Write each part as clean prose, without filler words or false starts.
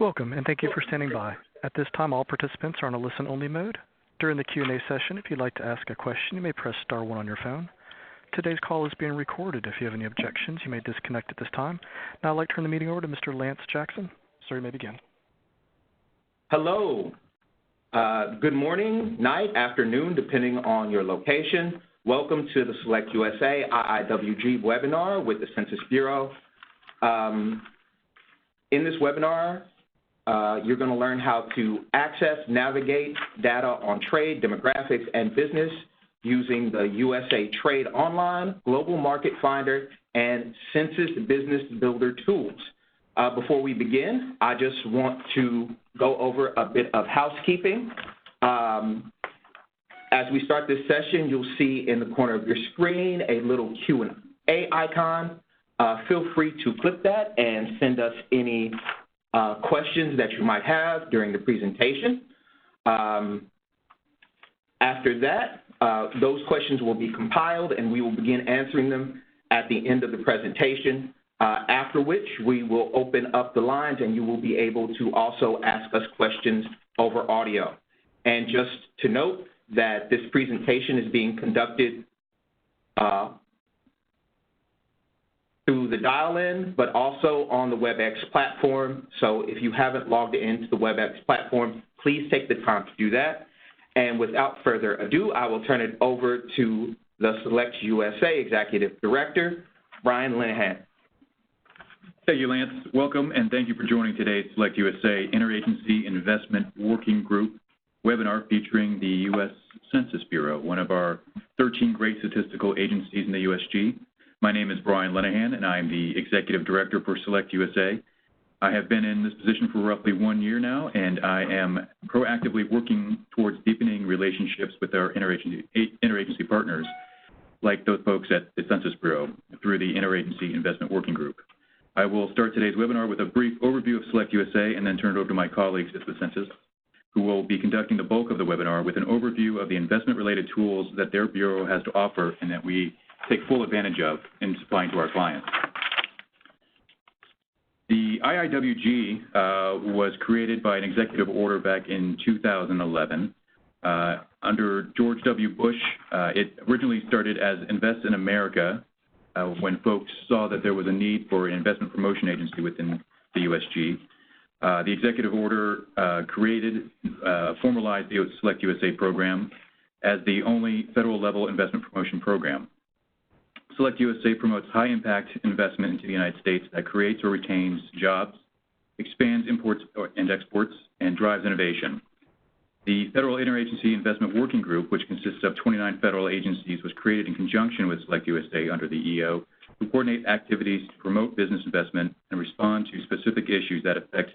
Welcome, and thank you for standing by. At this time, all participants are on a listen-only mode. During the Q&A session, if you'd like to ask a question, you may press star 1 on your phone. Today's call is being recorded. If you have any objections, you may disconnect at this time. Now I'd like to turn the meeting over to Mr. Lance Jackson. Sir, you may begin. Hello. Good morning, night, afternoon, depending on your location. Welcome to the SelectUSA IIWG webinar with the Census Bureau. In this webinar, you're going to learn how to access, navigate data on trade, demographics, and business using the USA Trade Online, Global Market Finder, and Census Business Builder tools. Before we begin, I just want to go over a bit of housekeeping. As we start this session, you'll see in the corner of your screen a little Q&A icon. Feel free to click that and send us any questions that you might have during the presentation. After that, those questions will be compiled and we will begin answering them at the end of the presentation, after which we will open up the lines and you will be able to also ask us questions over audio. And just to note that this presentation is being conducted through the dial-in, but also on the WebEx platform. So if you haven't logged into the WebEx platform, please take the time to do that. And without further ado, I will turn it over to the SelectUSA Executive Director, Brian Linehan. Thank you, Lance. Welcome, and thank you for joining today's SelectUSA Interagency Investment Working Group webinar featuring the U.S. Census Bureau, one of our 13 great statistical agencies in the USG. My name is Brian Linehan, and I am the Executive Director for SelectUSA. I have been in this position for roughly 1 year now, and I am proactively working towards deepening relationships with our interagency partners, like those folks at the Census Bureau, through the Interagency Investment Working Group. I will start today's webinar with a brief overview of SelectUSA and then turn it over to my colleagues at the Census, who will be conducting the bulk of the webinar with an overview of the investment-related tools that their Bureau has to offer and that we take full advantage of in supplying to our clients. The IIWG was created by an executive order back in 2011. Under George W. Bush, it originally started as Invest in America when folks saw that there was a need for an investment promotion agency within the USG. The executive order formalized the SelectUSA program as the only federal-level investment promotion program. SelectUSA promotes high-impact investment into the United States that creates or retains jobs, expands imports and exports, and drives innovation. The Federal Interagency Investment Working Group, which consists of 29 federal agencies, was created in conjunction with SelectUSA under the EO to coordinate activities to promote business investment and respond to specific issues that affect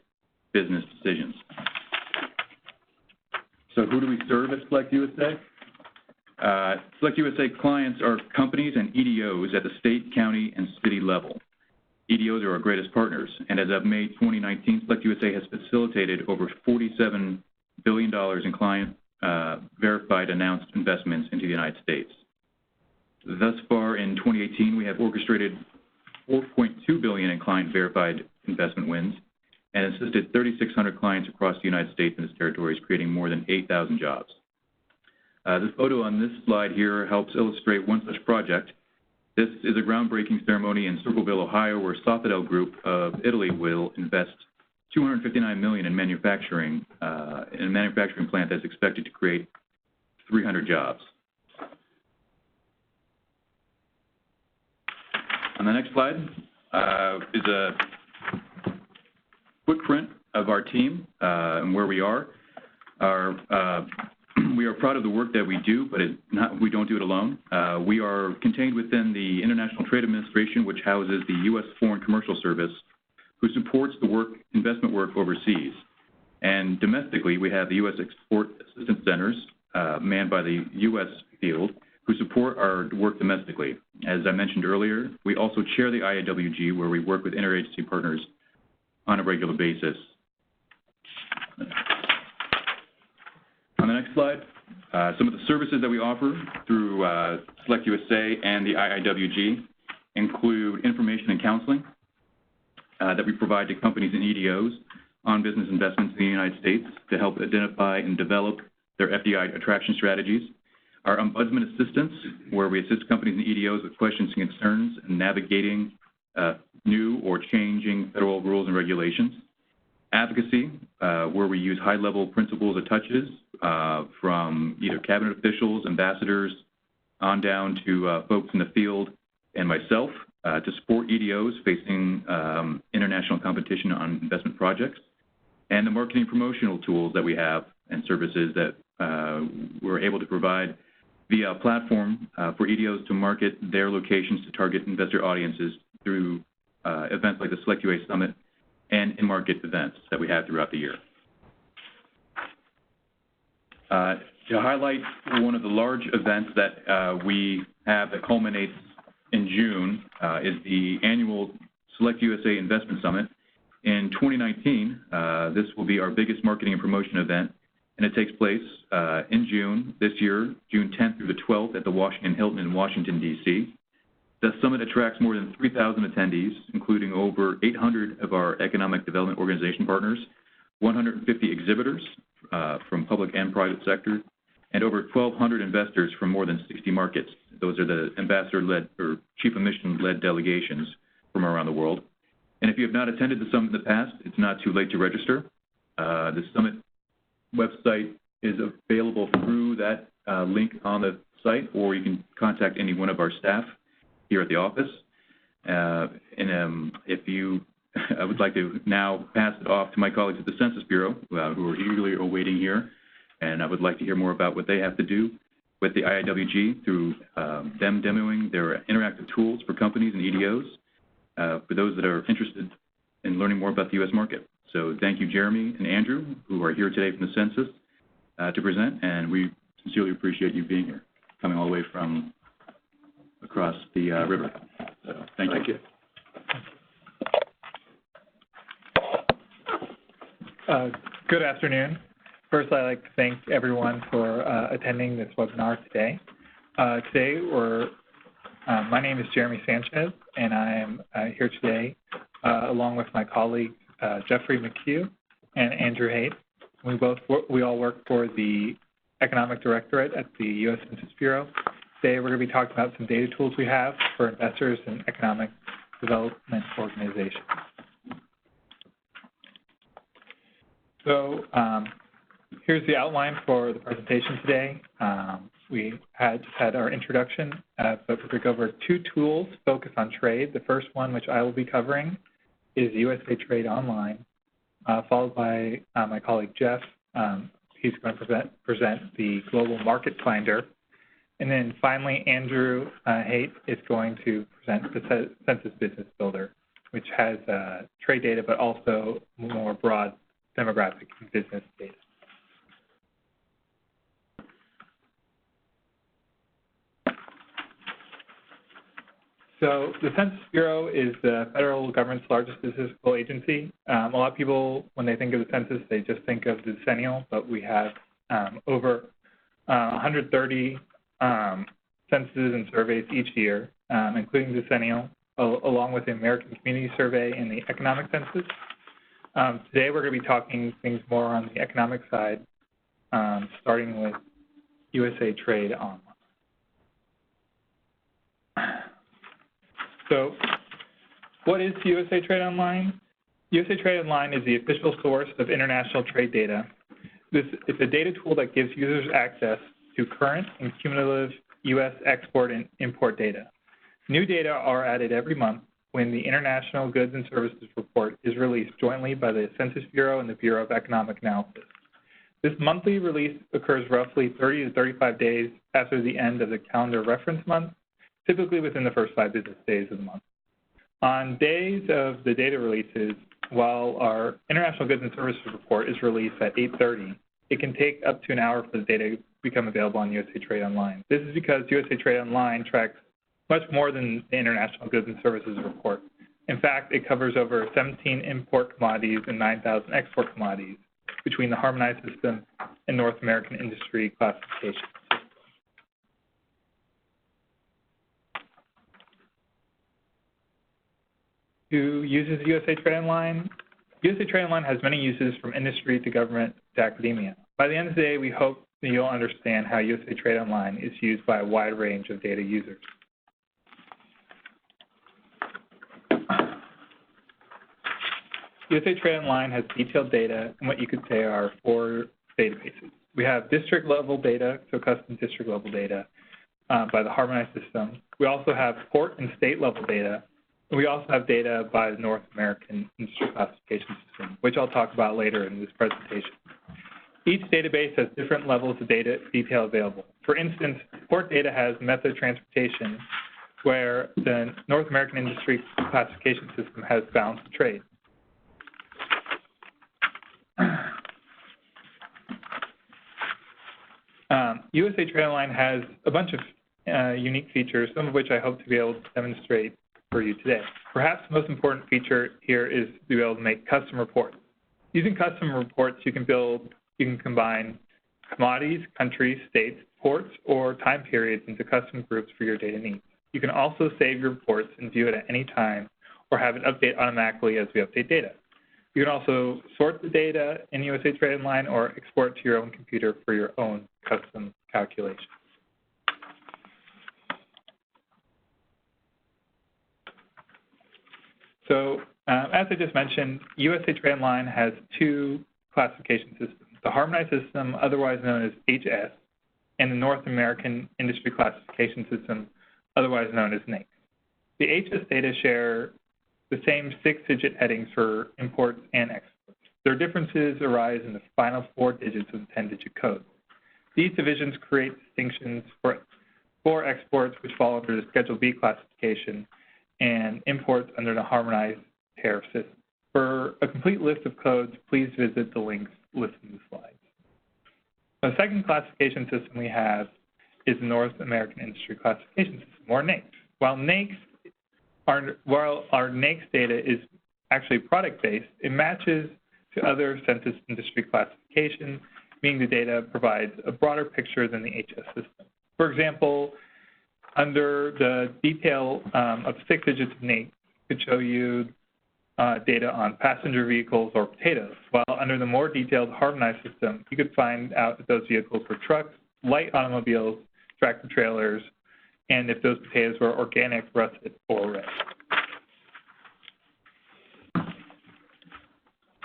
business decisions. So who do we serve at SelectUSA? SelectUSA clients are companies and EDOs at the state, county, and city level. EDOs are our greatest partners, and as of May 2019, SelectUSA has facilitated over $47 billion in client verified announced investments into the United States. Thus far in 2018, we have orchestrated $4.2 billion in client verified investment wins and assisted 3,600 clients across the United States and its territories, creating more than 8,000 jobs. This photo on this slide here helps illustrate one such project. This is a groundbreaking ceremony in Circleville, Ohio, where Sofidel Group of Italy will invest $259 million in a manufacturing plant that's expected to create 300 jobs. On the next slide is a footprint of our team and where we are. We are proud of the work that we do, but we don't do it alone. We are contained within the International Trade Administration, which houses the U.S. Foreign Commercial Service, who supports the investment work overseas. And domestically, we have the U.S. Export Assistance Centers, manned by the U.S. field, who support our work domestically. As I mentioned earlier, we also chair the IIWG, where we work with interagency partners on a regular basis. On the next slide, some of the services that we offer through SelectUSA and the IIWG include information and counseling that we provide to companies and EDOs on business investments in the United States to help identify and develop their FDI attraction strategies. Our Ombudsman Assistance, where we assist companies and EDOs with questions and concerns in navigating new or changing federal rules and regulations. Advocacy, where we use high-level principles or touches from either cabinet officials, ambassadors, on down to folks in the field and myself to support EDOs facing international competition on investment projects, and the marketing promotional tools that we have and services that we're able to provide via a platform for EDOs to market their locations to target investor audiences through events like the SelectUSA Summit and in-market events that we have throughout the year. To highlight one of the large events that we have that culminates in June is the annual SelectUSA Investment Summit. In 2019, this will be our biggest marketing and promotion event, and it takes place in June this year, June 10th through the 12th at the Washington Hilton in Washington, D.C. The summit attracts more than 3,000 attendees, including over 800 of our economic development organization partners, 150 exhibitors from public and private sector, and over 1,200 investors from more than 60 markets. Those are the ambassador-led or chief of mission-led delegations from around the world. And if you have not attended the summit in the past, it's not too late to register. The summit website is available through that link on the site, or you can contact any one of our staff here at the office. I would like to now pass it off to my colleagues at the Census Bureau who are eagerly awaiting here, and I would like to hear more about what they have to do with the IIWG through them demoing their interactive tools for companies and EDOs for those that are interested in learning more about the U.S. market. So thank you, Jeremy and Andrew, who are here today from the Census to present, and we sincerely appreciate you being here, coming all the way from across the river. So thank you. Good afternoon. First, I'd like to thank everyone for attending this webinar today. My name is Jeremy Sanchez, and I am here today along with my colleagues Jeffrey McHugh and Andrew Haight. We all work for the Economic Directorate at the U.S. Census Bureau. Today, we're going to be talking about some data tools we have for investors in economic development organizations. So here's the outline for the presentation today. We just had our introduction, but we're going to go over two tools focused on trade. The first one, which I will be covering, is USA Trade Online, followed by my colleague Jeff. He's going to present the Global Market Finder. And then finally, Andrew Haight is going to present the Census Business Builder, which has trade data, but also more broad demographic and business data. So the Census Bureau is the federal government's largest statistical agency. A lot of people, when they think of the census, they just think of the decennial, but we have over 130 censuses and surveys each year, including the decennial, along with the American Community Survey and the economic census. Today we're going to be talking things more on the economic side, starting with USA Trade Online. So what is USA Trade Online? USA Trade Online is the official source of international trade data. It's a data tool that gives users access to current and cumulative U.S. export and import data. New data are added every month when the International Goods and Services Report is released jointly by the Census Bureau and the Bureau of Economic Analysis. This monthly release occurs roughly 30 to 35 days after the end of the calendar reference month, typically within the first 5 business days of the month. On days of the data releases, while our International Goods and Services Report is released at 8:30, it can take up to an hour for the data to become available on USA Trade Online. This is because USA Trade Online tracks much more than the International Goods and Services Report. In fact, it covers over 17 import commodities and 9,000 export commodities between the harmonized system and North American industry classifications. Who uses USA Trade Online? USA Trade Online has many uses from industry to government to academia. By the end of the day, we hope that you'll understand how USA Trade Online is used by a wide range of data users. USA Trade Online has detailed data and what you could say are 4 databases. We have district-level data, so custom district-level data by the harmonized system. We also have port and state-level data. And we also have data by the North American Industry Classification System, which I'll talk about later in this presentation. Each database has different levels of data detail available. For instance, port data has method of transportation, where the North American Industry Classification System has balance of trade. USA Trade Online has a bunch of unique features, some of which I hope to be able to demonstrate for you today. Perhaps the most important feature here is to be able to make custom reports. Using custom reports, you can combine commodities, countries, states, ports, or time periods into custom groups for your data needs. You can also save your reports and view it at any time or have it update automatically as we update data. You can also sort the data in USA Trade Online or export it to your own computer for your own custom calculations. So as I just mentioned, USA Trade Online has 2 classification systems, the harmonized system, otherwise known as HS, and the North American Industry Classification System, otherwise known as NAICS. The HS data share the same 6-digit headings for imports and exports. Their differences arise in the final 4 digits of the 10-digit code. These divisions create distinctions for exports, which fall under the Schedule B classification, and imports under the harmonized tariff system. For a complete list of codes, please visit the links listed in the slides. The second classification system we have is the North American Industry Classification System, or NAICS. While our NAICS data is actually product-based, it matches to other census industry classifications, meaning the data provides a broader picture than the HS system. For example, under the detail of 6 digits of NAICS, it could show you data on passenger vehicles or potatoes, while under the more detailed harmonized system, you could find out if those vehicles were trucks, light automobiles, tractor trailers, and if those potatoes were organic, russet, or red.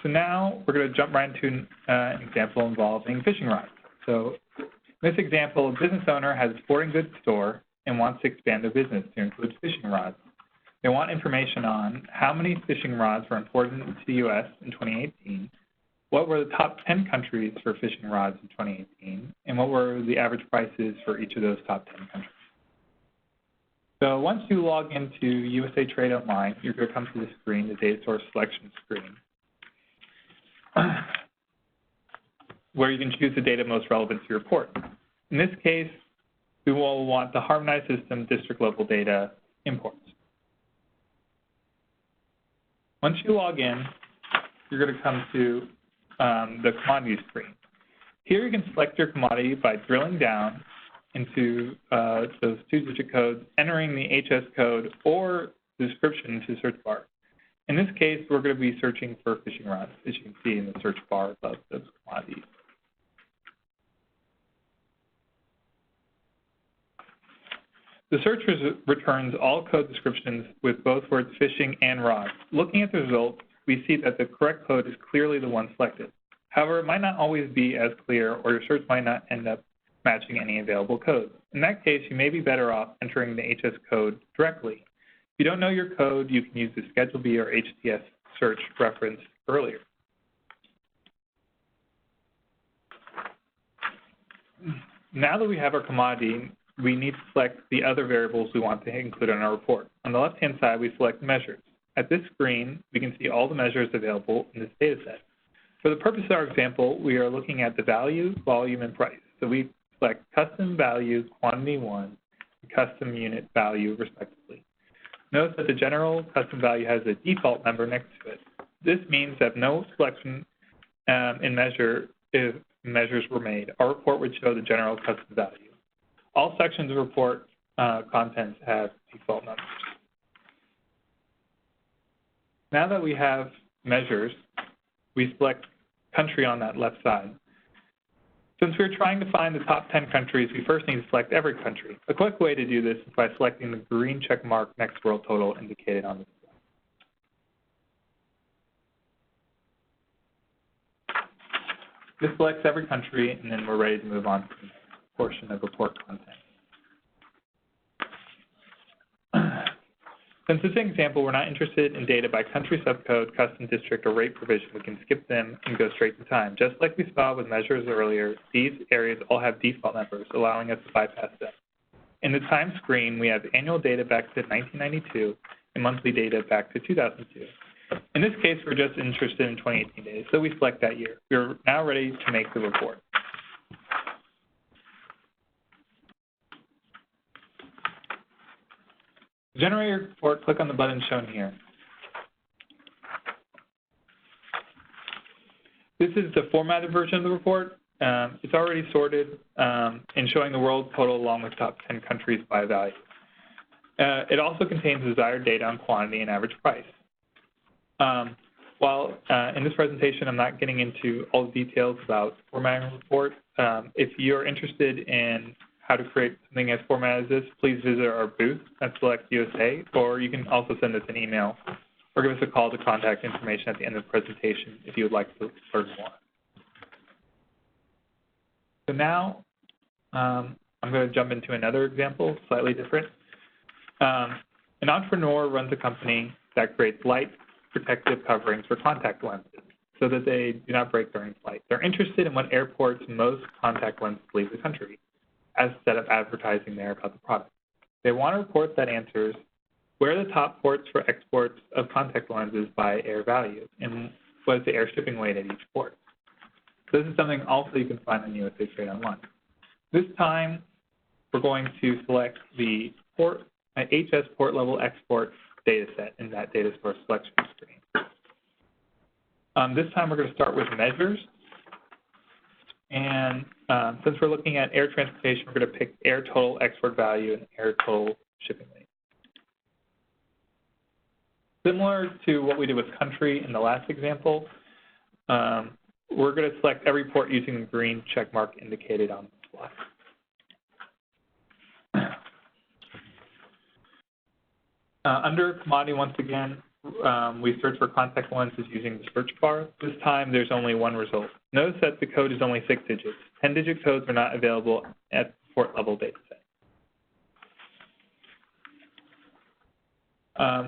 So now we're going to jump right into an example involving fishing rods. So in this example, a business owner has a sporting goods store and wants to expand their business to include fishing rods. They want information on how many fishing rods were imported into the U.S. in 2018, what were the top 10 countries for fishing rods in 2018, and what were the average prices for each of those top 10 countries. So once you log into USA Trade Online, you're going to come to the screen, the data source selection screen, where you can choose the data most relevant to your report. In this case, we will want the harmonized system district level data imports. Once you log in, you're going to come to the commodity screen. Here you can select your commodity by drilling down into those 2-digit codes, entering the HS code or the description into the search bar. In this case, we're going to be searching for fishing rods, as you can see in the search bar above those commodities. The search returns all code descriptions with both words fishing and rods. Looking at the results, we see that the correct code is clearly the one selected. However, it might not always be as clear, or your search might not end up matching any available codes. In that case, you may be better off entering the HS code directly. If you don't know your code, you can use the Schedule B or HTS search referenced earlier. Now that we have our commodity, we need to select the other variables we want to include in our report. On the left-hand side, we select measures. At this screen, we can see all the measures available in this data set. For the purpose of our example, we are looking at the value, volume, and price. So we select custom value, quantity 1, and custom unit value, respectively. Notice that the general custom value has a default number next to it. This means that no selection if measures were made, our report would show the general custom value. All sections of report contents have default numbers. Now that we have measures, we select country on that left side. Since we're trying to find the top 10 countries, we first need to select every country. A quick way to do this is by selecting the green check mark next to world total indicated on the slide. This selects every country, and then we're ready to move on to the next portion of report content. Since this example, we're not interested in data by country subcode, custom district, or rate provision. We can skip them and go straight to time. Just like we saw with measures earlier, these areas all have default numbers, allowing us to bypass them. In the time screen, we have annual data back to 1992 and monthly data back to 2002. In this case, we're just interested in 2018 data, so we select that year. We're now ready to make the report. To generate your report, click on the button shown here. This is the formatted version of the report. It's already sorted and showing the world total along with top 10 countries by value. It also contains desired data on quantity and average price. While in this presentation I'm not getting into all the details about formatting a report, if you're interested in how to create something as formatted as this, please visit our booth at SelectUSA, or you can also send us an email or give us a call to contact information at the end of the presentation if you would like to learn more. So now I'm going to jump into another example, slightly different. An entrepreneur runs a company that creates light protective coverings for contact lenses so that they do not break during flight. They're interested in what airports most contact lenses leave the country, as instead of advertising there about the product. They want a report that answers where are the top ports for exports of contact lenses by air value, and what is the air shipping weight at each port. So this is something also you can find on USA Trade Online. This time, we're going to select the HS port level export data set in that data source selection screen. This time, we're going to start with measures. And since we're looking at air transportation, we're going to pick air total export value and air total shipping weight. Similar to what we did with country in the last example, we're going to select every port using the green check mark indicated on the slide. Under commodity, once again, we search for contact lenses using the search bar. This time, there's only one result. Notice that the code is only 6 digits. 10-digit codes are not available at the port level data set.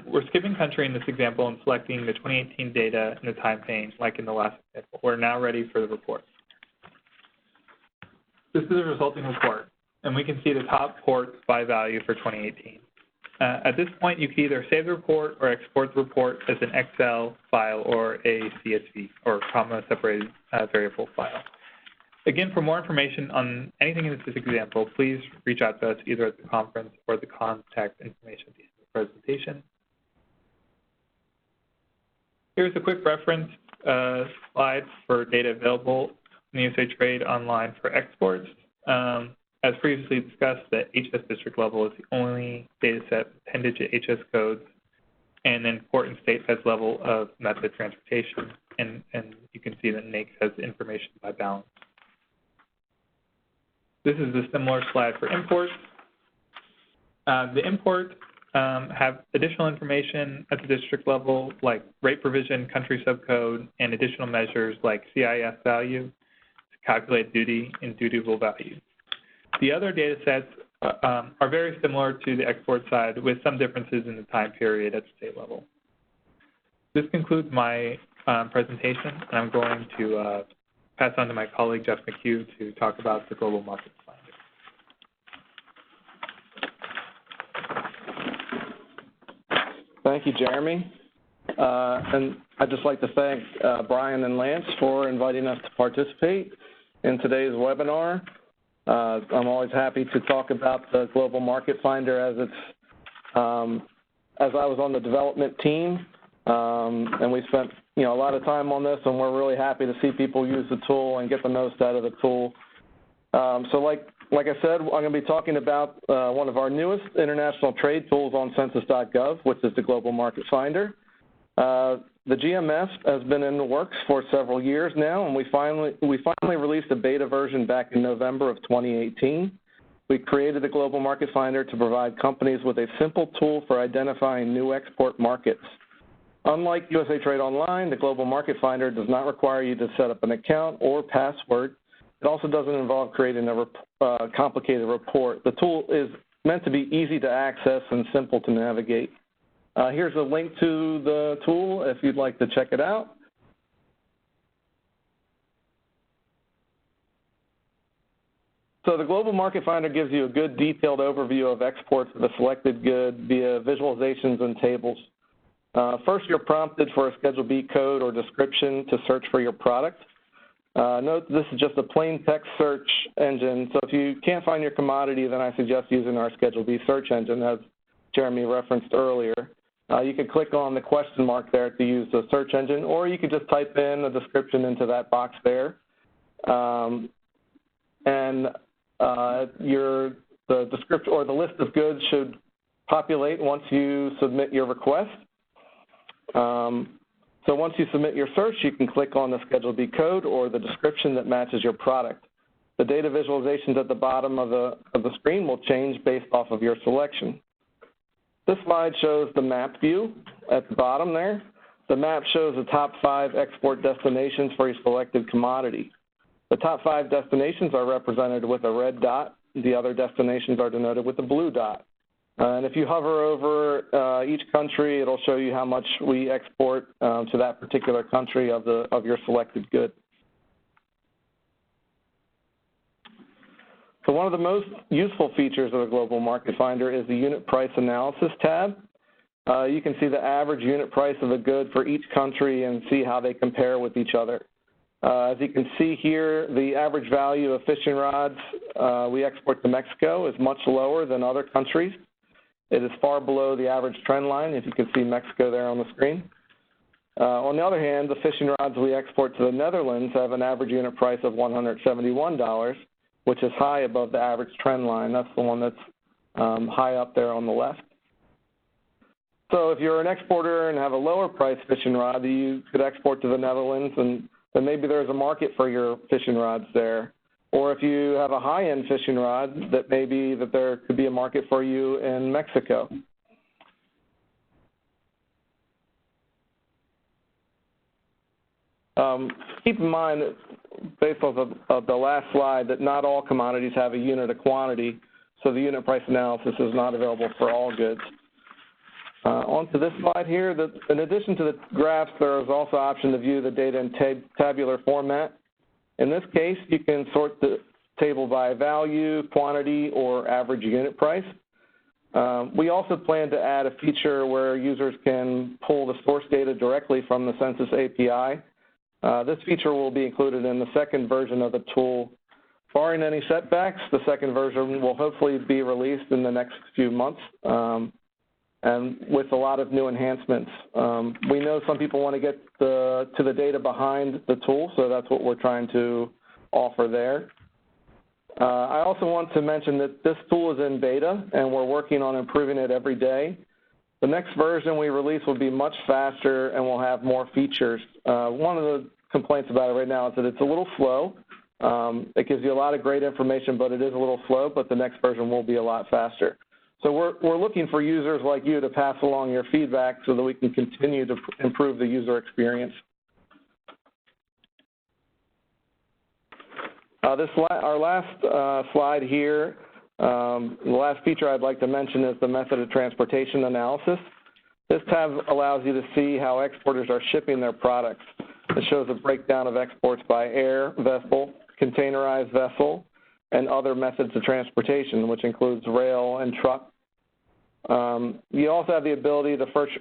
We're skipping country in this example and selecting the 2018 data in the time pane, like in the last example. We're now ready for the report. This is a resulting report, and we can see the top ports by value for 2018. At this point, you can either save the report or export the report as an Excel file or a CSV, or comma separated variable file. Again, for more information on anything in this example, please reach out to us either at the conference or the contact information at the end of the presentation. Here's a quick reference slide for data available in the USA Trade Online for exports. As previously discussed, the HS district level is the only data set with 10-digit HS codes, and then port and state has level of method of transportation, and you can see that NAICS has information by balance. This is a similar slide for imports. The import have additional information at the district level, like rate provision, country subcode, and additional measures like CIF value to calculate duty and dutiable value. The other data sets are very similar to the export side with some differences in the time period at the state level. This concludes my presentation, and I'm going to pass on to my colleague Jeff McHugh to talk about the Global Market Finder. Thank you, Jeremy. And I'd just like to thank Brian and Lance for inviting us to participate in today's webinar. I'm always happy to talk about the Global Market Finder as I was on the development team, and we spent a lot of time on this, and we're really happy to see people use the tool and get the most out of the tool. So like I said, I'm going to be talking about one of our newest international trade tools on census.gov, which is the Global Market Finder. The GMF has been in the works for several years now, and we finally released a beta version back in November of 2018. We created the Global Market Finder to provide companies with a simple tool for identifying new export markets. Unlike USA Trade Online, the Global Market Finder does not require you to set up an account or password. It also doesn't involve creating a complicated report. The tool is meant to be easy to access and simple to navigate. Here's a link to the tool if you'd like to check it out. So the Global Market Finder gives you a good detailed overview of exports of a selected good via visualizations and tables. First, you're prompted for a Schedule B code or description to search for your product. Note this is just a plain text search engine, so if you can't find your commodity, then I suggest using our Schedule B search engine, as Jeremy referenced earlier. You can click on the question mark there to use the search engine, or you could just type in a description into that box there. The description or the list of goods should populate once you submit your request. So once you submit your search, you can click on the Schedule B code or the description that matches your product. The data visualizations at the bottom of the screen will change based off of your selection. This slide shows the map view at the bottom there. The map shows the top 5 export destinations for your selected commodity. The top 5 destinations are represented with a red dot. The other destinations are denoted with a blue dot. And if you hover over each country, it'll show you how much we export to that particular country of your selected good. So one of the most useful features of the Global Market Finder is the Unit Price Analysis tab. You can see the average unit price of a good for each country and see how they compare with each other. As you can see here, the average value of fishing rods we export to Mexico is much lower than other countries. It is far below the average trend line, if you can see Mexico there on the screen. On the other hand, the fishing rods we export to the Netherlands have an average unit price of $171, which is high above the average trend line. That's the one that's high up there on the left. So if you're an exporter and have a lower price fishing rod, you could export to the Netherlands, and then maybe there's a market for your fishing rods there. Or if you have a high-end fishing rod, that maybe that there could be a market for you in Mexico. Keep in mind, based off of the last slide, that not all commodities have a unit of quantity, so the unit price analysis is not available for all goods. On to this slide here, in addition to the graphs, there is also an option to view the data in tabular format. In this case, you can sort the table by value, quantity, or average unit price. We also plan to add a feature where users can pull the source data directly from the Census API. This feature will be included in the second version of the tool. Barring any setbacks, the second version will hopefully be released in the next few months, and with a lot of new enhancements. We know some people want to get to the data behind the tool, so that's what we're trying to offer there. I also want to mention that this tool is in beta, and we're working on improving it every day. The next version we release will be much faster and will have more features. One of the complaints about it right now is that it's a little slow. It gives you a lot of great information, but it is a little slow, but the next version will be a lot faster. So we're looking for users like you to pass along your feedback so that we can continue to improve the user experience. Our last slide here, the last feature I'd like to mention is the method of transportation analysis. This tab allows you to see how exporters are shipping their products. It shows a breakdown of exports by air, vessel, containerized vessel, and other methods of transportation, which includes rail and truck. You also have the ability to first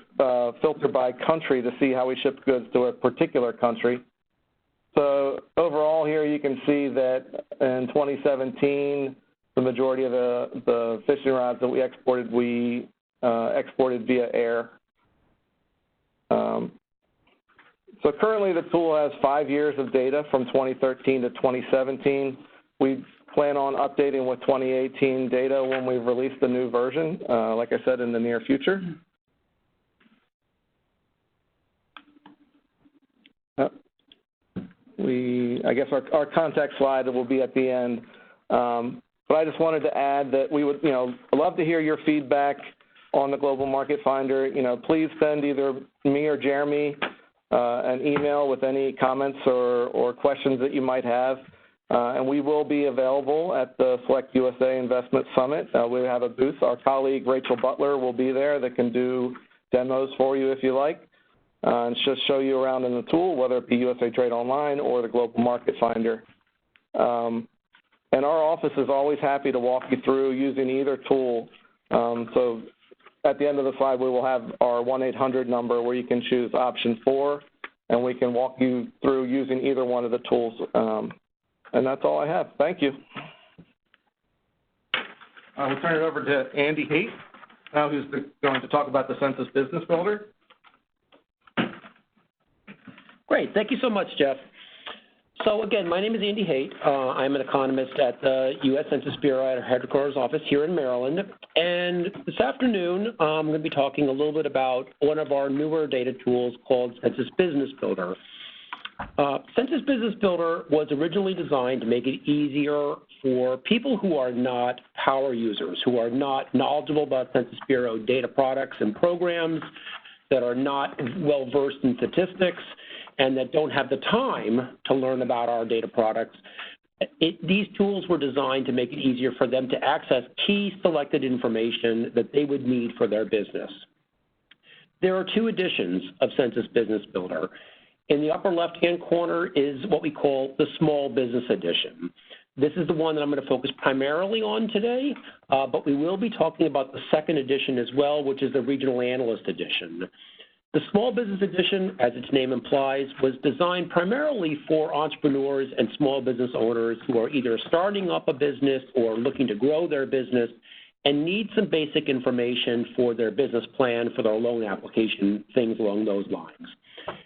filter by country to see how we ship goods to a particular country. So overall here you can see that in 2017, the majority of the fishing rods that we exported via air. So currently the tool has 5 years of data from 2013 to 2017. We plan on updating with 2018 data when we release the new version, like I said, in the near future. I guess our contact slide will be at the end. But I just wanted to add that we would, love to hear your feedback on the Global Market Finder. Please send either me or Jeremy an email with any comments or questions that you might have. And we will be available at the SelectUSA Investment Summit. We have a booth. Our colleague Rachel Butler will be there that can do demos for you if you like, and just show you around in the tool, whether it be USA Trade Online or the Global Market Finder. And our office is always happy to walk you through using either tool. So at the end of the slide, we will have our 1-800 number where you can choose option 4, and we can walk you through using either one of the tools. And that's all I have. Thank you. We'll turn it over to Andy Haight, who's going to talk about the Census Business Builder. Great. Thank you so much, Jeff. So again, my name is Andy Haight. I'm an economist at the U.S. Census Bureau at our headquarters office here in Maryland. And this afternoon, I'm going to be talking a little bit about one of our newer data tools called Census Business Builder. Census Business Builder was originally designed to make it easier for people who are not power users, who are not knowledgeable about Census Bureau data products and programs, that are not well-versed in statistics, and that don't have the time to learn about our data products. These tools were designed to make it easier for them to access key selected information that they would need for their business. There are 2 editions of Census Business Builder. In the upper left-hand corner is what we call the Small Business Edition. This is the one that I'm going to focus primarily on today, but we will be talking about the 2nd edition as well, which is the Regional Analyst Edition. The Small Business Edition, as its name implies, was designed primarily for entrepreneurs and small business owners who are either starting up a business or looking to grow their business and need some basic information for their business plan, for their loan application, things along those lines.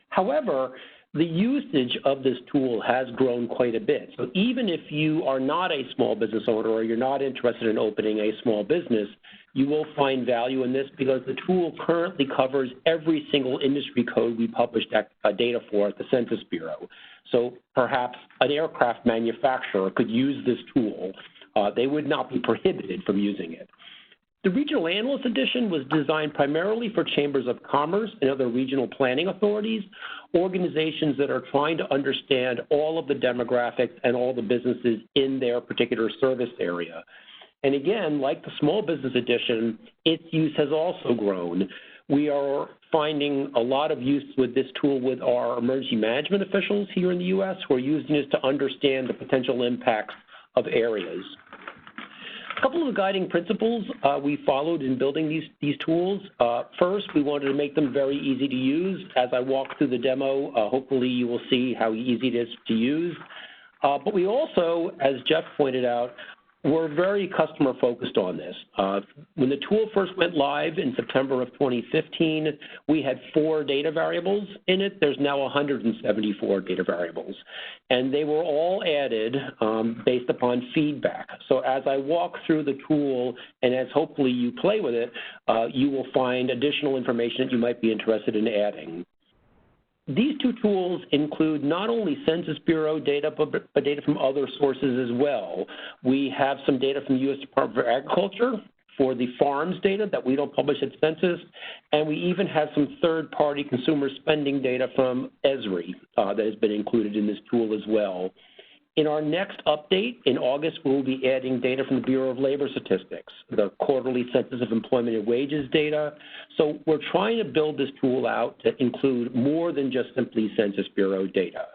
However, the usage of this tool has grown quite a bit. So even if you are not a small business owner or you're not interested in opening a small business, you will find value in this because the tool currently covers every single industry code we publish data for at the Census Bureau. So perhaps an aircraft manufacturer could use this tool. They would not be prohibited from using it. The Regional Analyst Edition was designed primarily for chambers of commerce and other regional planning authorities, organizations that are trying to understand all of the demographics and all the businesses in their particular service area. And again, like the Small Business Edition, its use has also grown. We are finding a lot of use with this tool with our emergency management officials here in the U.S. who are using this to understand the potential impacts of areas. A couple of the guiding principles we followed in building these tools. First, we wanted to make them very easy to use. As I walk through the demo, hopefully you will see how easy it is to use. But we also, as Jeff pointed out, we're very customer focused on this. When the tool first went live in September of 2015, we had 4 data variables in it. There's now 174 data variables. And they were all added based upon feedback. So as I walk through the tool and as hopefully you play with it, you will find additional information that you might be interested in adding. These 2 tools include not only Census Bureau data, but data from other sources as well. We have some data from the U.S. Department of Agriculture for the farms data that we don't publish at Census, and we even have some third-party consumer spending data from ESRI that has been included in this tool as well. In our next update in August, we'll be adding data from the Bureau of Labor Statistics, the quarterly Census of Employment and Wages data. So we're trying to build this tool out to include more than just simply Census Bureau data.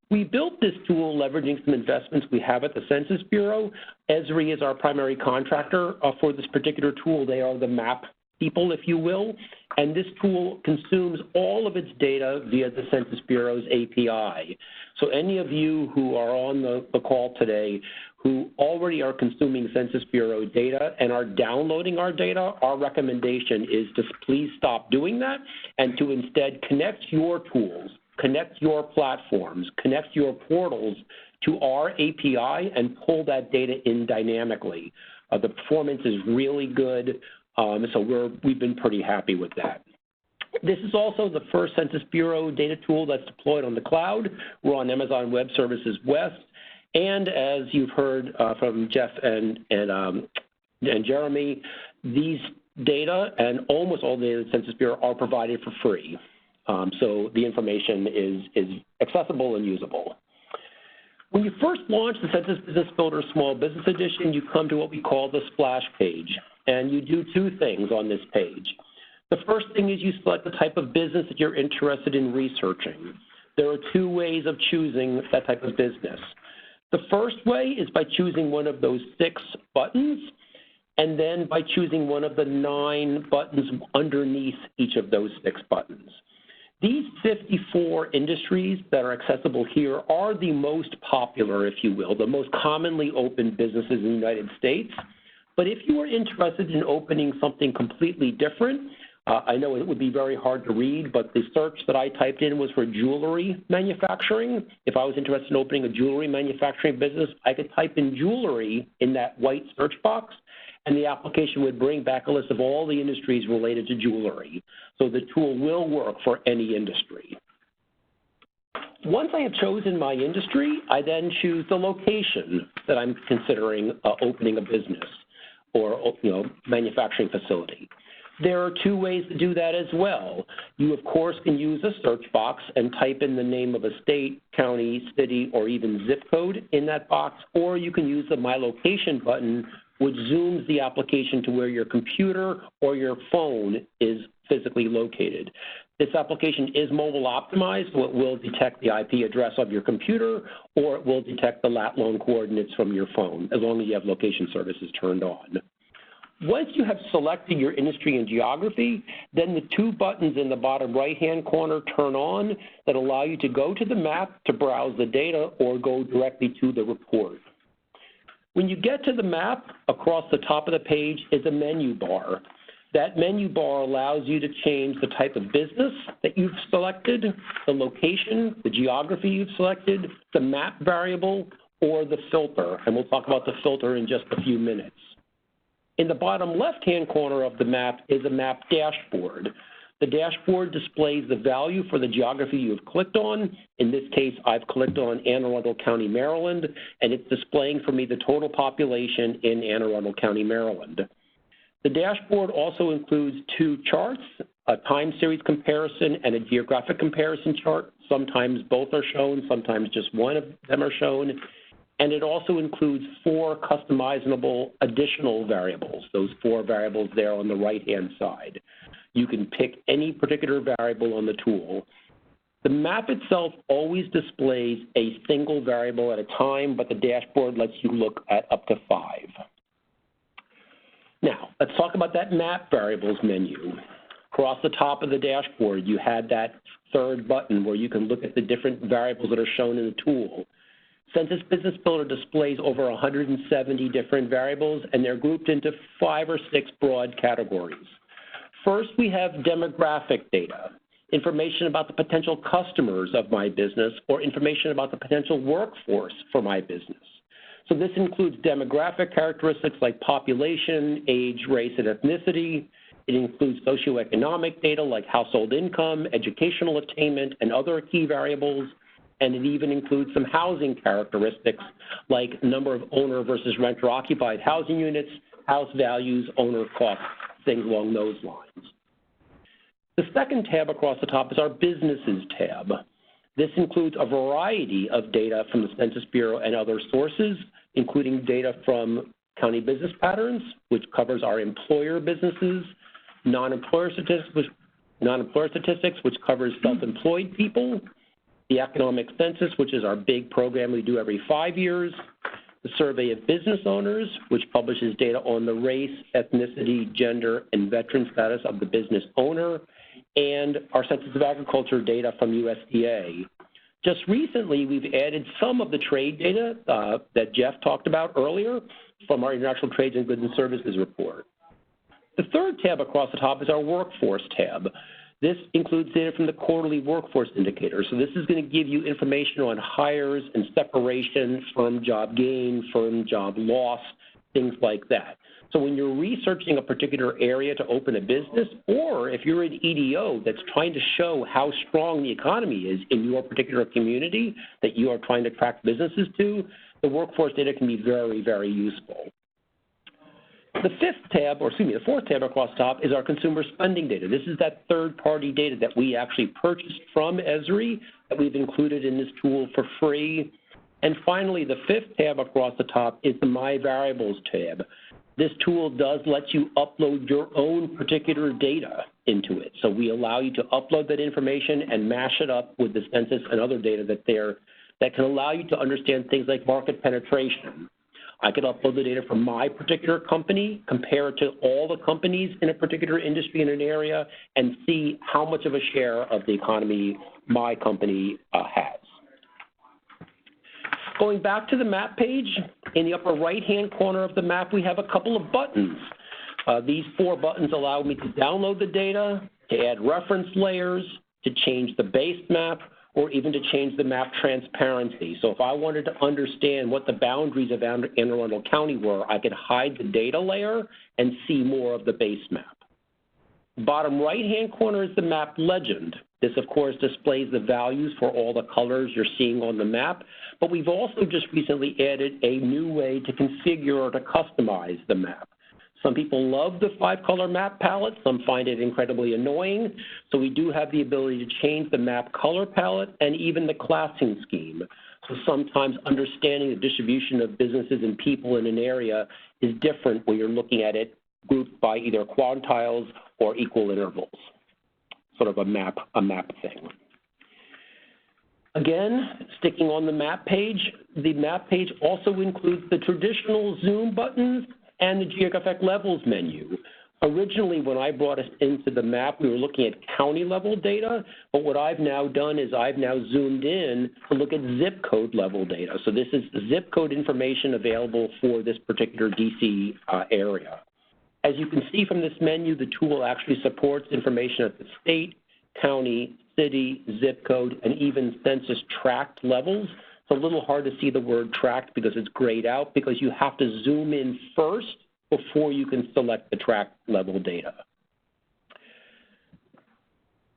We built this tool leveraging some investments we have at the Census Bureau. ESRI is our primary contractor for this particular tool. They are the map people, if you will, and this tool consumes all of its data via the Census Bureau's API. So any of you who are on the call today who already are consuming Census Bureau data and are downloading our data, our recommendation is to please stop doing that and to instead connect your tools, connect your platforms, connect your portals to our API and pull that data in dynamically. The performance is really good. So we've been pretty happy with that. This is also the first Census Bureau data tool that's deployed on the cloud. We're on Amazon Web Services West. And as you've heard from Jeff and Jeremy, these data and almost all the data of the Census Bureau are provided for free. So the information is accessible and usable. When you first launch the Census Business Builder Small Business Edition, you come to what we call the splash page. And you do two things on this page. The first thing is you select the type of business that you're interested in researching. There are two ways of choosing that type of business. The first way is by choosing one of those 6 buttons, and then by choosing one of the 9 buttons underneath each of those 6 buttons. These 54 industries that are accessible here are the most popular, if you will, the most commonly opened businesses in the United States. But if you are interested in opening something completely different, I know it would be very hard to read, but the search that I typed in was for jewelry manufacturing. If I was interested in opening a jewelry manufacturing business, I could type in jewelry in that white search box, and the application would bring back a list of all the industries related to jewelry. So the tool will work for any industry. Once I have chosen my industry, I then choose the location that I'm considering opening a business or manufacturing facility. There are 2 ways to do that as well. You, of course, can use a search box and type in the name of a state, county, city, or even zip code in that box, or you can use the My Location button, which zooms the application to where your computer or your phone is physically located. This application is mobile optimized, so it will detect the IP address of your computer, or it will detect the lat-long coordinates from your phone, as long as you have location services turned on. Once you have selected your industry and geography, then the 2 buttons in the bottom right-hand corner turn on that allow you to go to the map to browse the data or go directly to the report. When you get to the map, across the top of the page is a menu bar. That menu bar allows you to change the type of business that you've selected, the location, the geography you've selected, the map variable, or the filter. And we'll talk about the filter in just a few minutes. In the bottom left-hand corner of the map is a map dashboard. The dashboard displays the value for the geography you have clicked on. In this case, I've clicked on Anne Arundel County, Maryland, and it's displaying for me the total population in Anne Arundel County, Maryland. The dashboard also includes 2 charts, a time series comparison and a geographic comparison chart. Sometimes both are shown, sometimes just one of them are shown. And it also includes 4 customizable additional variables, those 4 variables there on the right-hand side. You can pick any particular variable on the tool. The map itself always displays a single variable at a time, but the dashboard lets you look at up to 5. Now, let's talk about that map variables menu. Across the top of the dashboard, you had that 3rd button where you can look at the different variables that are shown in the tool. Census Business Builder displays over 170 different variables, and they're grouped into 5 or 6 broad categories. First, we have demographic data, information about the potential customers of my business, or information about the potential workforce for my business. So this includes demographic characteristics like population, age, race, and ethnicity. It includes socioeconomic data like household income, educational attainment, and other key variables. And it even includes some housing characteristics like number of owner versus renter occupied housing units, house values, owner costs, things along those lines. The second tab across the top is our Businesses tab. This includes a variety of data from the Census Bureau and other sources, including data from county business patterns, which covers our employer businesses, non-employer statistics, which covers self-employed people, the economic census, which is our big program we do every 5 years, the survey of business owners, which publishes data on the race, ethnicity, gender, and veteran status of the business owner, and our Census of Agriculture data from USDA. Just recently, we've added some of the trade data that Jeff talked about earlier from our International Trades and Goods and Services report. The third tab across the top is our Workforce tab. This includes data from the quarterly workforce indicator. So this is going to give you information on hires and separation, firm job gain, firm job loss, things like that. So when you're researching a particular area to open a business, or if you're an EDO that's trying to show how strong the economy is in your particular community that you are trying to attract businesses to, the workforce data can be very, very useful. The fourth tab across the top is our consumer spending data. This is that third-party data that we actually purchased from Esri that we've included in this tool for free. And finally, the fifth tab across the top is the My Variables tab. This tool does let you upload your own particular data into it. So we allow you to upload that information and mash it up with the census and other data that can allow you to understand things like market penetration. I could upload the data from my particular company, compare it to all the companies in a particular industry in an area, and see how much of a share of the economy my company has. Going back to the map page, in the upper right-hand corner of the map, we have a couple of buttons. These 4 buttons allow me to download the data, to add reference layers, to change the base map, or even to change the map transparency. So if I wanted to understand what the boundaries of Anne Arundel County were, I could hide the data layer and see more of the base map. Bottom right-hand corner is the map legend. This, of course, displays the values for all the colors you're seeing on the map, but we've also just recently added a new way to configure or to customize the map. Some people love the 5-color map palette. Some find it incredibly annoying. So we do have the ability to change the map color palette and even the classing scheme. So sometimes understanding the distribution of businesses and people in an area is different when you're looking at it grouped by either quantiles or equal intervals, sort of a map thing. Again, sticking on the map page also includes the traditional zoom buttons and the geographic levels menu. Originally, when I brought us into the map, we were looking at county level data, but what I've now done is I've now zoomed in to look at zip code level data. So this is zip code information available for this particular DC area. As you can see from this menu, the tool actually supports information at the state, county, city, zip code, and even census tract levels. It's a little hard to see the word tract because it's grayed out because you have to zoom in first before you can select the tract level data.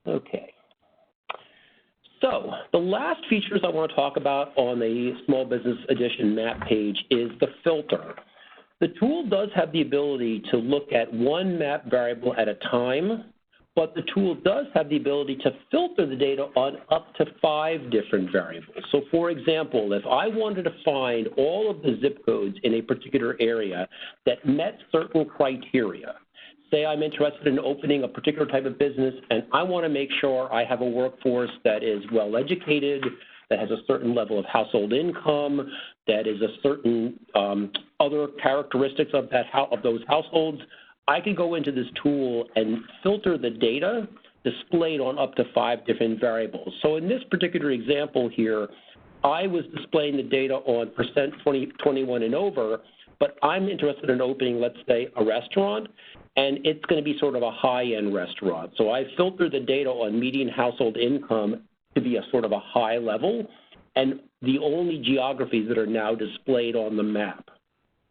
Okay. So the last features I want to talk about on the Small Business Edition map page is the filter. The tool does have the ability to look at one map variable at a time, but the tool does have the ability to filter the data on up to 5 different variables. So for example, if I wanted to find all of the zip codes in a particular area that met certain criteria, say I'm interested in opening a particular type of business and I want to make sure I have a workforce that is well educated, that has a certain level of household income, that is a certain other characteristics of those households, I can go into this tool and filter the data displayed on up to 5 different variables. So in this particular example here, I was displaying the data on percent 21 and over, but I'm interested in opening, let's say, a restaurant, and it's going to be sort of a high-end restaurant. So I filtered the data on median household income to be a sort of a high level, and the only geographies that are now displayed on the map,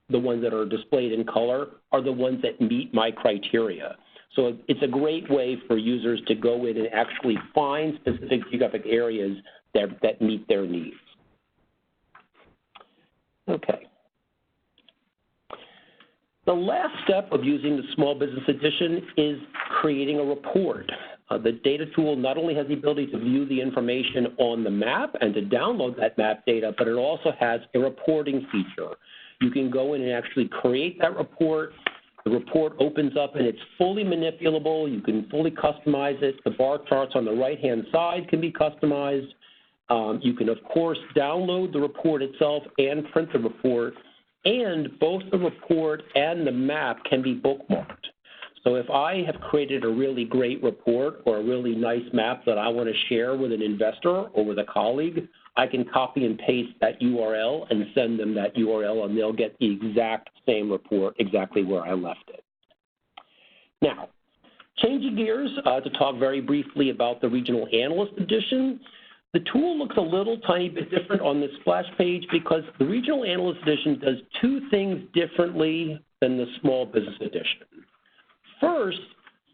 the ones that are displayed in color, are the ones that meet my criteria. So it's a great way for users to go in and actually find specific geographic areas that meet their needs. Okay. The last step of using the Small Business Edition is creating a report. The data tool not only has the ability to view the information on the map and to download that map data, but it also has a reporting feature. You can go in and actually create that report. The report opens up and it's fully manipulable. You can fully customize it. The bar charts on the right-hand side can be customized. You can, of course, download the report itself and print the report. And both the report and the map can be bookmarked. So if I have created a really great report or a really nice map that I want to share with an investor or with a colleague, I can copy and paste that URL and send them that URL, and they'll get the exact same report exactly where I left it. Now, changing gears to talk very briefly about the Regional Analyst Edition. The tool looks a little tiny bit different on this splash page because the Regional Analyst Edition does two things differently than the Small Business Edition. First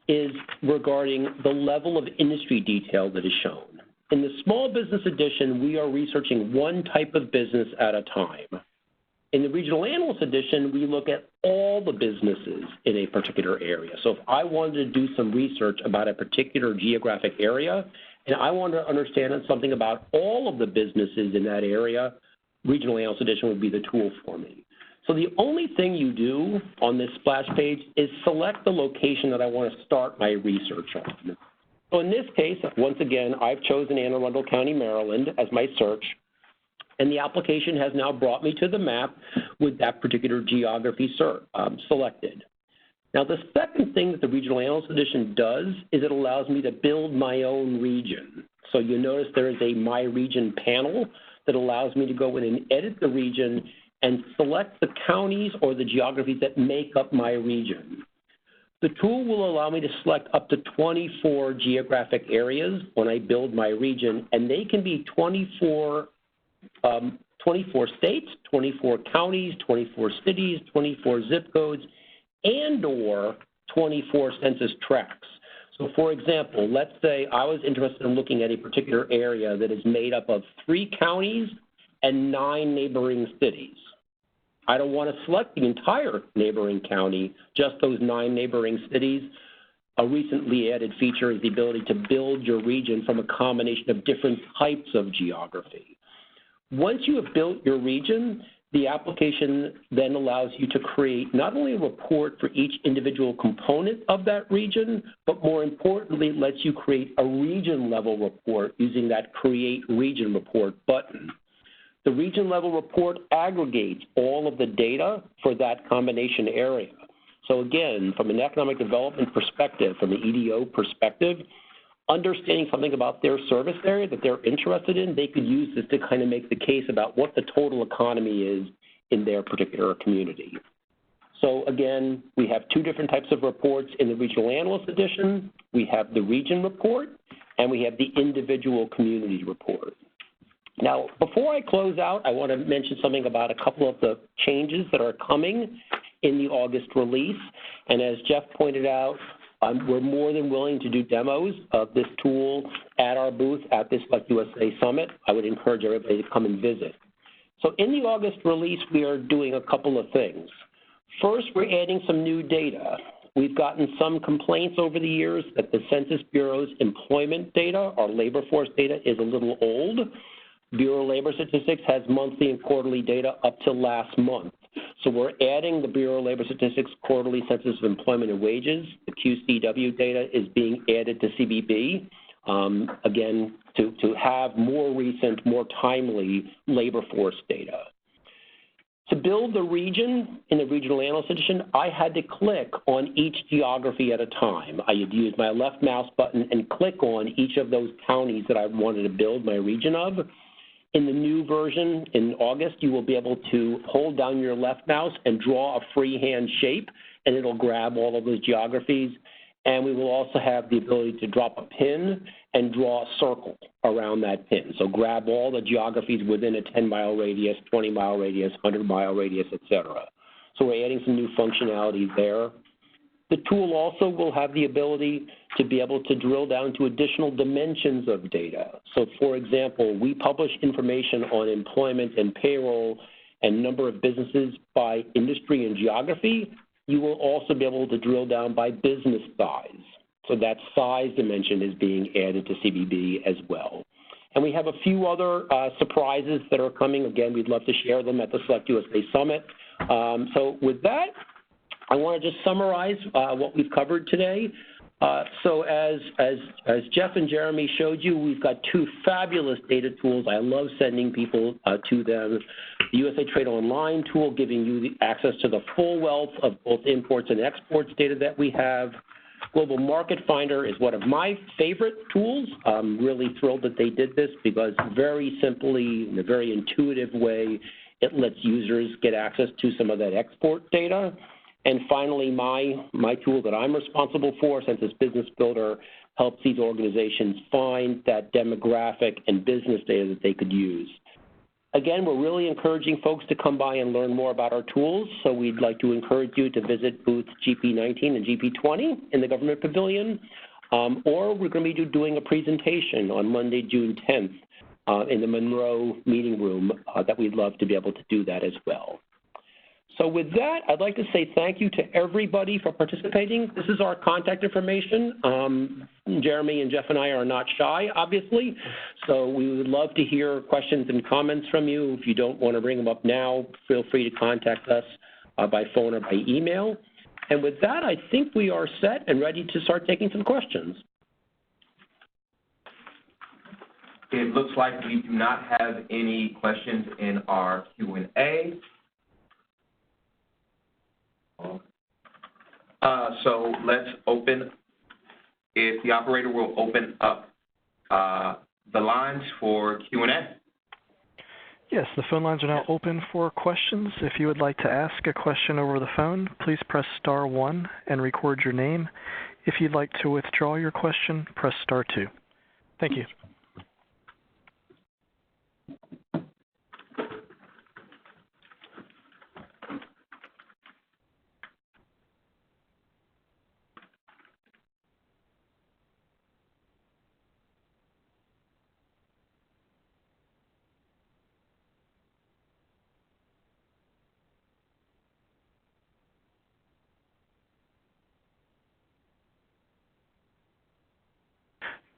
is regarding the level of industry detail that is shown. In the Small Business Edition, we are researching one type of business at a time. In the Regional Analyst Edition, we look at all the businesses in a particular area. So if I wanted to do some research about a particular geographic area, and I want to understand something about all of the businesses in that area, Regional Analyst Edition would be the tool for me. So the only thing you do on this splash page is select the location that I want to start my research on. So in this case, once again, I've chosen Anne Arundel County, Maryland as my search, and the application has now brought me to the map with that particular geography selected. Now, the second thing that the Regional Analyst Edition does is it allows me to build my own region. So you notice there is a My Region panel that allows me to go in and edit the region and select the counties or the geographies that make up my region. The tool will allow me to select up to 24 geographic areas when I build my region, and they can be 24 states, 24 counties, 24 cities, 24 zip codes, and or 24 census tracts. So for example, let's say I was interested in looking at a particular area that is made up of 3 counties and 9 neighboring cities. I don't want to select the entire neighboring county, just those 9 neighboring cities. A recently added feature is the ability to build your region from a combination of different types of geography. Once you have built your region, the application then allows you to create not only a report for each individual component of that region, but more importantly, lets you create a region-level report using that Create Region Report button. The region-level report aggregates all of the data for that combination area. So again, from an economic development perspective, from an EDO perspective, understanding something about their service area that they're interested in, they could use this to kind of make the case about what the total economy is in their particular community. So again, we have 2 different types of reports in the Regional Analyst Edition. We have the region report, and we have the individual community report. Now, before I close out, I want to mention something about a couple of the changes that are coming in the August release. And as Jeff pointed out, we're more than willing to do demos of this tool at our booth at this SelectUSA Summit. I would encourage everybody to come and visit. So in the August release, we are doing a couple of things. First, we're adding some new data. We've gotten some complaints over the years that the Census Bureau's employment data, our labor force data, is a little old. Bureau of Labor Statistics has monthly and quarterly data up to last month. So we're adding the Bureau of Labor Statistics quarterly census of employment and wages. The QCW data is being added to CBB, again, to have more recent, more timely labor force data. To build the region in the Regional Analyst Edition, I had to click on each geography at a time. I had to use my left mouse button and click on each of those counties that I wanted to build my region of. In the new version in August, you will be able to hold down your left mouse and draw a freehand shape, and it'll grab all of those geographies. And we will also have the ability to drop a pin and draw a circle around that pin. So grab all the geographies within a 10-mile radius, 20-mile radius, 100-mile radius, et cetera. So we're adding some new functionality there. The tool also will have the ability to be able to drill down to additional dimensions of data. So for example, we publish information on employment and payroll and number of businesses by industry and geography. You will also be able to drill down by business size. So that size dimension is being added to CBB as well. And we have a few other surprises that are coming. Again, we'd love to share them at the SelectUSA Summit. So with that, I want to just summarize what we've covered today. So as Jeff and Jeremy showed you, we've got 2 fabulous data tools. I love sending people to them. The USA Trade Online tool, giving you the access to the full wealth of both imports and exports data that we have. Global Market Finder is one of my favorite tools. I'm really thrilled that they did this because very simply, in a very intuitive way, it lets users get access to some of that export data. And finally, my tool that I'm responsible for, Census Business Builder, helps these organizations find that demographic and business data that they could use. Again, we're really encouraging folks to come by and learn more about our tools, so we'd like to encourage you to visit booths GP19 and GP20 in the Government Pavilion, or we're going to be doing a presentation on Monday, June 10th in the Monroe Meeting Room that we'd love to be able to do that as well. So with that, I'd like to say thank you to everybody for participating. This is our contact information. Jeremy and Jeff and I are not shy, obviously, so we would love to hear questions and comments from you. If you don't want to bring them up now, feel free to contact us by phone or by email. And with that, I think we are set and ready to start taking some questions. It looks like we do not have any questions in our Q&A. So let's open, if the operator will open up the lines for Q&A. Yes, the phone lines are now open for questions. If you would like to ask a question over the phone, please press star 1 and record your name. If you'd like to withdraw your question, press star 2. Thank you.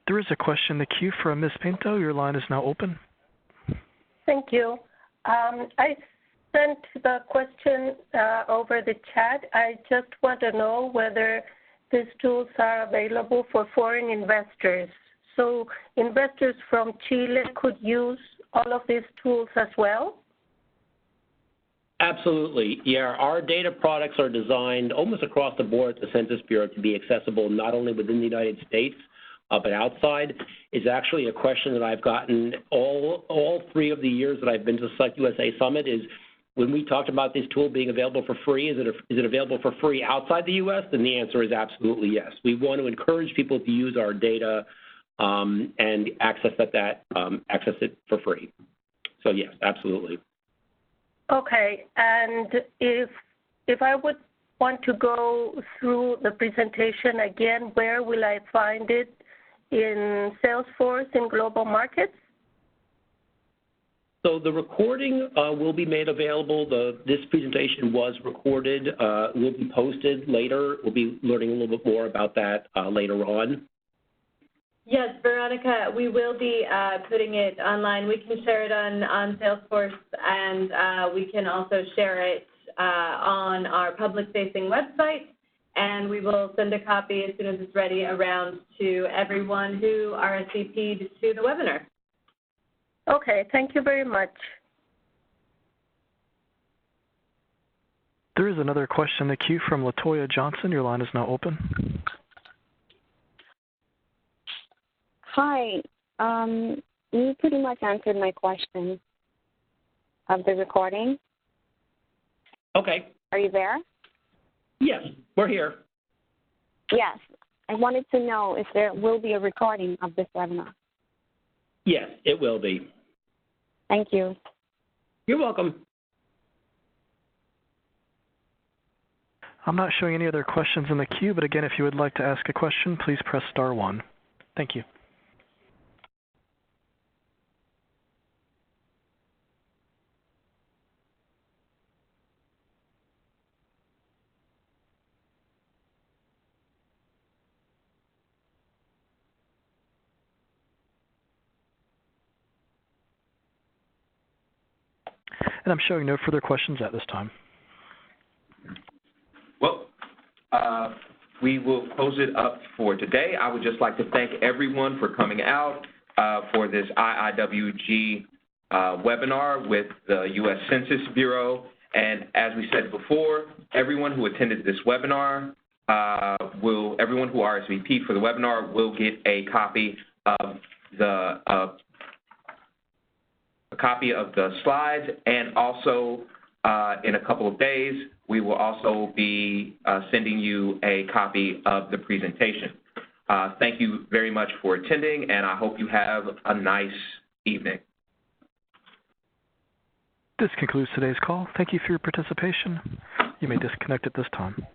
There is a question in the queue from Ms. Pinto. Your line is now open. Thank you. I sent the question over the chat. I just want to know whether these tools are available for foreign investors. So investors from Chile could use all of these tools as well? Absolutely. Yeah, our data products are designed almost across the board at the Census Bureau to be accessible not only within the United States, but outside. Is actually a question that I've gotten all 3 of the years that I've been to SelectUSA Summit is, when we talked about this tool being available for free, is it available for free outside the U.S.? Then the answer is absolutely yes. We want to encourage people to use our data and access it for free. So yes, absolutely. Okay, and if I would want to go through the presentation again, where will I find it? In Salesforce in Global Markets? So the recording will be made available. This presentation was recorded, will be posted later. We'll be learning a little bit more about that later on. Yes, Veronica, we will be putting it online. We can share it on Salesforce, and we can also share it on our public-facing website. And we will send a copy as soon as it's ready around to everyone who RSVP'd to the webinar. Okay, thank you very much. There is another question in the queue from LaToya Johnson. Your line is now open. Hi. You pretty much answered my question of the recording. Okay. Are you there? Yes, we're here. Yes. I wanted to know if there will be a recording of this webinar. Yes, it will be. Thank you. You're welcome. I'm not showing any other questions in the queue, but again, if you would like to ask a question, please press star 1. Thank you. And I'm showing no further questions at this time. Well, we will close it up for today. I would just like to thank everyone for coming out for this IIWG webinar with the U.S. Census Bureau. And as we said before, everyone who attended this webinar, everyone who RSVP'd for the webinar will get a copy of the slides, and also in a couple of days, we will also be sending you a copy of the presentation. Thank you very much for attending, and I hope you have a nice evening. This concludes today's call. Thank you for your participation. You may disconnect at this time.